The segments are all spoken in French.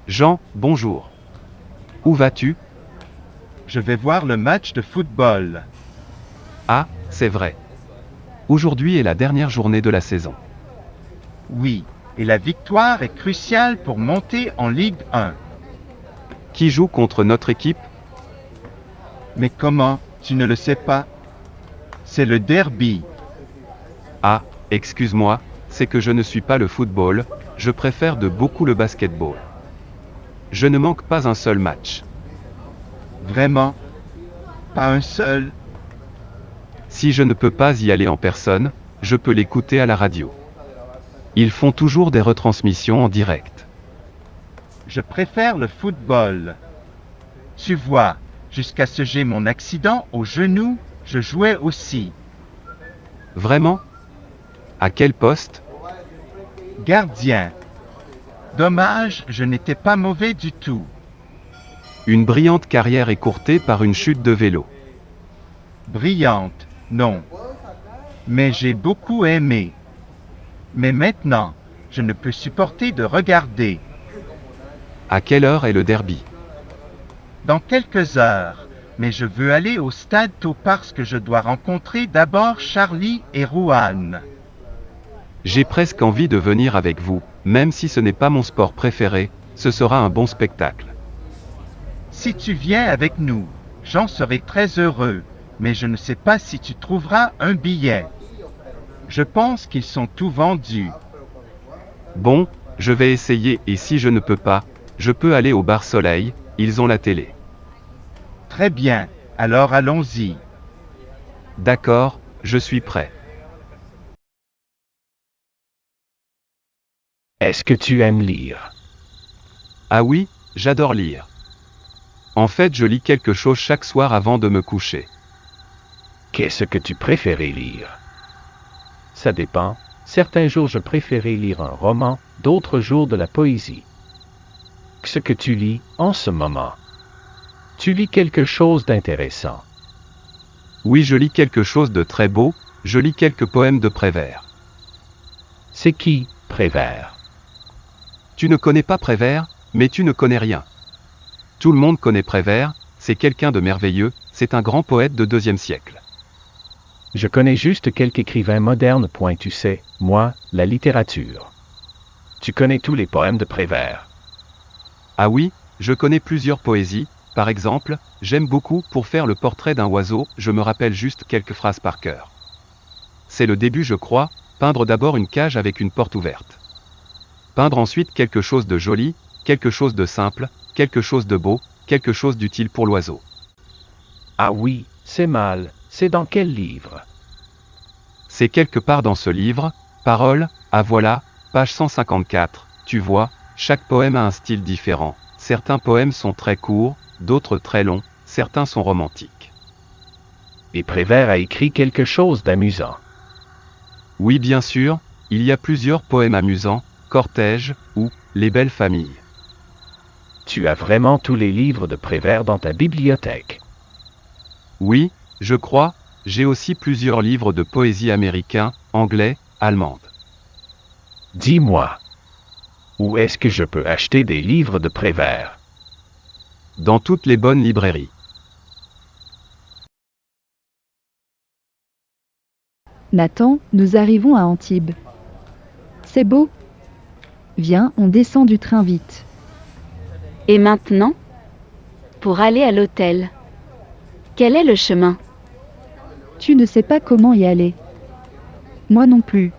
Jean, bonjour. Où vas-tu? Je vais voir le match de football. Ah, c'est vrai. Aujourd'hui est la dernière journée de la saison. Oui, et la victoire est cruciale pour monter en Ligue 1. Qui joue contre notre équipe? Mais comment, tu ne le sais pas? C'est le derby. Ah, excuse-moi, c'est que je ne suis pas le football, je préfère de beaucoup le basketball. Je ne manque pas un seul match. Vraiment? Pas un seul? Si je ne peux pas y aller en personne, je peux l'écouter à la radio. Ils font toujours des retransmissions en direct. Je préfère le football. Tu vois, jusqu'à ce que j'ai mon accident au genou, je jouais aussi. Vraiment? À quel poste? Gardien. Dommage, je n'étais pas mauvais du tout. Une brillante carrière écourtée par une chute de vélo. Brillante, non. Mais j'ai beaucoup aimé. Mais maintenant, je ne peux supporter de regarder. À quelle heure est le derby? Dans quelques heures, mais je veux aller au stade tôt parce que je dois rencontrer d'abord Charlie et Roanne. J'ai presque envie de venir avec vous, même si ce n'est pas mon sport préféré, ce sera un bon spectacle. Si tu viens avec nous, j'en serai très heureux, mais je ne sais pas si tu trouveras un billet. Je pense qu'ils sont tous vendus. Bon, je vais essayer et si je ne peux pas, je peux aller au bar Soleil, ils ont la télé. Très bien, alors allons-y. D'accord, je suis prêt. Est-ce que tu aimes lire? Ah oui, j'adore lire. En fait, je lis quelque chose chaque soir avant de me coucher. Qu'est-ce que tu préférais lire? Ça dépend. Certains jours je préférais lire un roman, d'autres jours de la poésie. Ce que tu lis en ce moment. Tu lis quelque chose d'intéressant. Oui, je lis quelque chose de très beau, je lis quelques poèmes de Prévert. C'est qui, Prévert? Tu ne connais pas Prévert, mais tu ne connais rien. Tout le monde connaît Prévert, c'est quelqu'un de merveilleux, c'est un grand poète de 2e siècle. Je connais juste quelques écrivains modernes. Tu sais, moi, la littérature. Tu connais tous les poèmes de Prévert. Ah oui, je connais plusieurs poésies, par exemple, j'aime beaucoup pour faire le portrait d'un oiseau, je me rappelle juste quelques phrases par cœur. C'est le début je crois, peindre d'abord une cage avec une porte ouverte. Peindre ensuite quelque chose de joli, quelque chose de simple, quelque chose de beau, quelque chose d'utile pour l'oiseau. Ah oui, c'est mal. C'est dans quel livre? C'est quelque part dans ce livre, Paroles, ah voilà, page 154, tu vois, chaque poème a un style différent, certains poèmes sont très courts, d'autres très longs, certains sont romantiques. Et Prévert a écrit quelque chose d'amusant. Oui bien sûr, il y a plusieurs poèmes amusants, Cortège, ou Les belles familles. Tu as vraiment tous les livres de Prévert dans ta bibliothèque. Oui, je crois, j'ai aussi plusieurs livres de poésie américains, anglais, allemande. Dis-moi, où est-ce que je peux acheter des livres de Prévert? Dans toutes les bonnes librairies. Nathan, nous arrivons à Antibes. C'est beau. Viens, on descend du train vite. Et maintenant? Pour aller à l'hôtel. Quel est le chemin? Tu ne sais pas comment y aller. Moi non plus.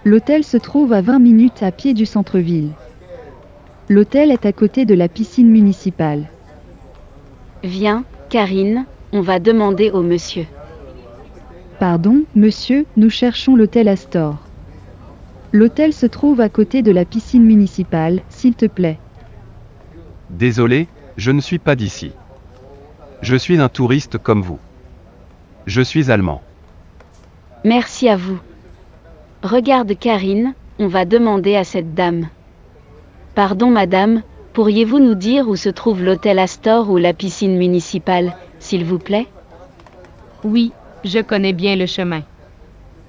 L'hôtel se trouve à 20 minutes à pied du centre-ville. L'hôtel est à côté de la piscine municipale. Viens, Karine, on va demander au monsieur. Pardon, monsieur, nous cherchons l'hôtel Astor. L'hôtel se trouve à côté de la piscine municipale, s'il te plaît. Désolé, je ne suis pas d'ici. Je suis un touriste comme vous. Je suis allemand. Merci à vous. Regarde Karine, on va demander à cette dame. Pardon madame, pourriez-vous nous dire où se trouve l'hôtel Astor ou la piscine municipale, s'il vous plaît? Oui, je connais bien le chemin.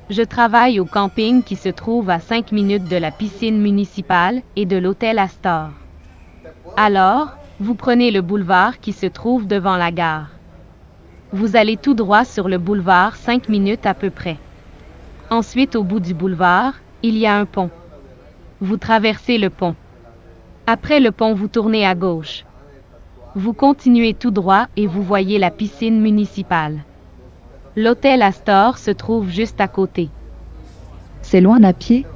Je travaille au camping qui se trouve à 5 minutes de la piscine municipale et de l'hôtel Astor. Alors, vous prenez le boulevard qui se trouve devant la gare. Vous allez tout droit sur le boulevard 5 minutes à peu près. Ensuite, au bout du boulevard, il y a un pont. Vous traversez le pont. Après le pont, vous tournez à gauche. Vous continuez tout droit et vous voyez la piscine municipale. L'hôtel Astor se trouve juste à côté. C'est loin à pied?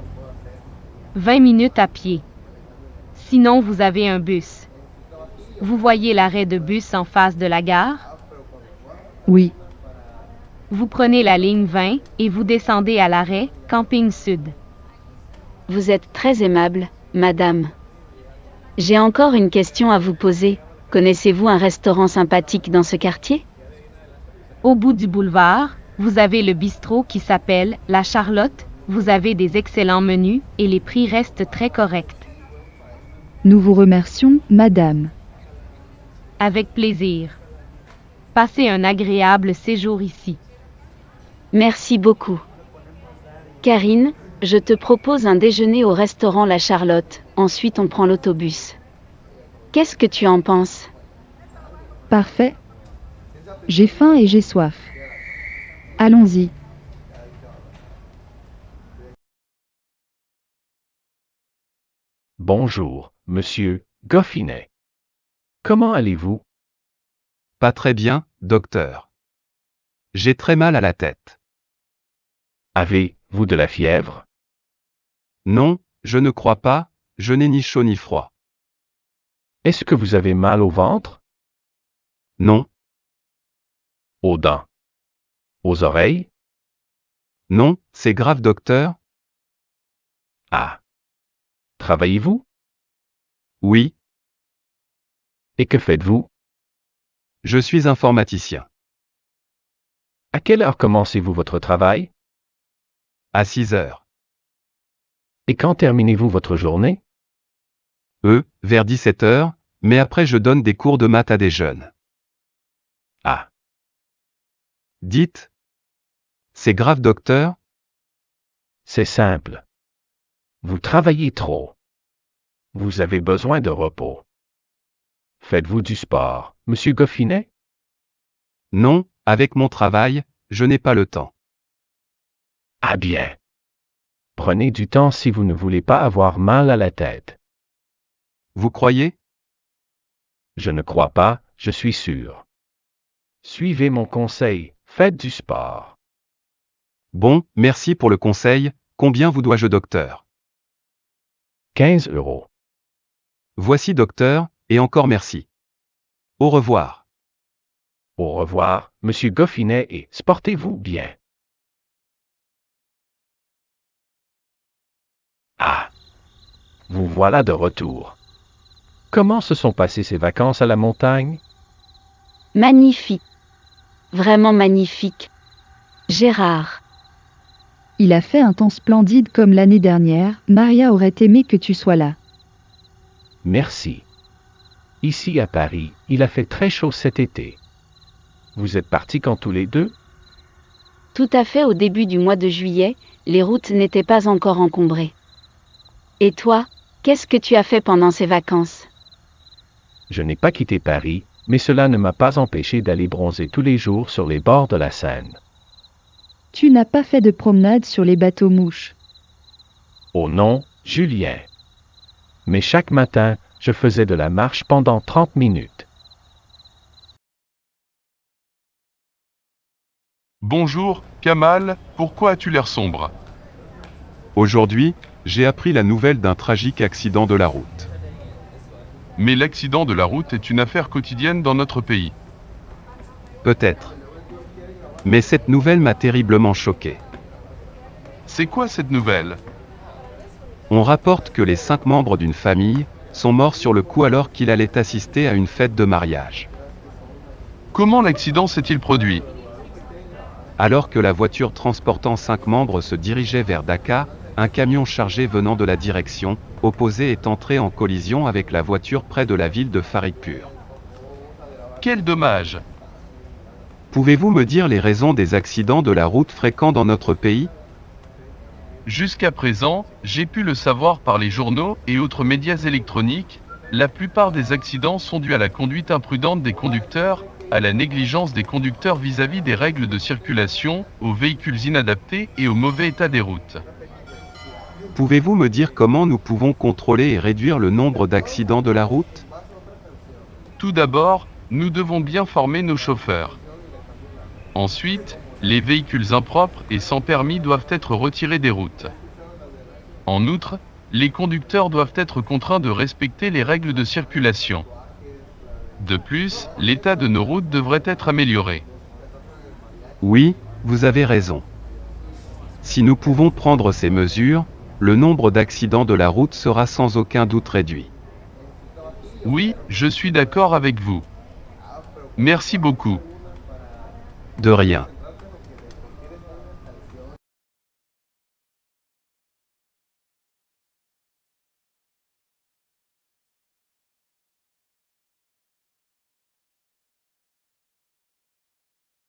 20 minutes à pied. Sinon, vous avez un bus. Vous voyez l'arrêt de bus en face de la gare? Oui. Vous prenez la ligne 20 et vous descendez à l'arrêt Camping Sud. Vous êtes très aimable, madame. J'ai encore une question à vous poser. Connaissez-vous un restaurant sympathique dans ce quartier? Au bout du boulevard, vous avez le bistrot qui s'appelle La Charlotte. Vous avez des excellents menus et les prix restent très corrects. Nous vous remercions, madame. Avec plaisir. Passez un agréable séjour ici. Merci beaucoup. Karine, je te propose un déjeuner au restaurant La Charlotte, ensuite on prend l'autobus. Qu'est-ce que tu en penses? Parfait. J'ai faim et j'ai soif. Allons-y. Bonjour, monsieur Goffinet. Comment allez-vous? Pas très bien, docteur. J'ai très mal à la tête. Avez-vous de la fièvre? Non, je ne crois pas, je n'ai ni chaud ni froid. Est-ce que vous avez mal au ventre? Non, Aux dents? Aux oreilles? non, c'est grave, docteur? Ah. Travaillez-vous? Oui, Et que faites-vous? je suis informaticien. À quelle heure commencez-vous votre travail? À 6 heures. Et quand terminez-vous votre journée? Vers 17 heures, mais après je donne des cours de maths à des jeunes. Ah. Dites. C'est grave, docteur? C'est simple. Vous travaillez trop. Vous avez besoin de repos. Faites-vous du sport, monsieur Goffinet? Non, avec mon travail, je n'ai pas le temps. Ah bien. Prenez du temps si vous ne voulez pas avoir mal à la tête. Vous croyez? Je ne crois pas, je suis sûr. Suivez mon conseil, faites du sport. Bon, merci pour le conseil, combien vous dois-je, docteur? 15 €. Voici, docteur, et encore merci. Au revoir. Au revoir, monsieur Goffinet, et sportez-vous bien. Ah. Vous voilà de retour. Comment se sont passées ces vacances à la montagne? Magnifique. Vraiment magnifique. Gérard. Il a fait un temps splendide comme l'année dernière. Maria aurait aimé que tu sois là. Merci. Ici à Paris, il a fait très chaud cet été. Vous êtes partis quand tous les deux? Tout à fait, au début du mois de juillet, les routes n'étaient pas encore encombrées. Et toi, qu'est-ce que tu as fait pendant ces vacances? Je n'ai pas quitté Paris, mais cela ne m'a pas empêché d'aller bronzer tous les jours sur les bords de la Seine. Tu n'as pas fait de promenade sur les bateaux mouches. Oh non, Julien. Mais chaque matin, je faisais de la marche pendant 30 minutes. Bonjour, Kamal, pourquoi as-tu l'air sombre? Aujourd'hui, j'ai appris la nouvelle d'un tragique accident de la route. Mais l'accident de la route est une affaire quotidienne dans notre pays. Peut-être. Mais cette nouvelle m'a terriblement choqué. C'est quoi cette nouvelle? On rapporte que les 5 membres d'une famille sont morts sur le coup alors qu'il allait assister à une fête de mariage. Comment l'accident s'est-il produit? Alors que la voiture transportant 5 membres se dirigeait vers Dakar, un camion chargé venant de la direction opposée est entré en collision avec la voiture près de la ville de Farikpur. Quel dommage! Pouvez-vous me dire les raisons des accidents de la route fréquents dans notre pays? Jusqu'à présent, j'ai pu le savoir par les journaux et autres médias électroniques, La plupart des accidents sont dus à la conduite imprudente des conducteurs, à la négligence des conducteurs vis-à-vis des règles de circulation, aux véhicules inadaptés et au mauvais état des routes. Pouvez-vous me dire comment nous pouvons contrôler et réduire le nombre d'accidents de la route? Tout d'abord, nous devons bien former nos chauffeurs. Ensuite, les véhicules impropres et sans permis doivent être retirés des routes. En outre, les conducteurs doivent être contraints de respecter les règles de circulation. De plus, l'état de nos routes devrait être amélioré. Oui, vous avez raison. Si nous pouvons prendre ces mesures, le nombre d'accidents de la route sera sans aucun doute réduit. Oui, je suis d'accord avec vous. Merci beaucoup. De rien.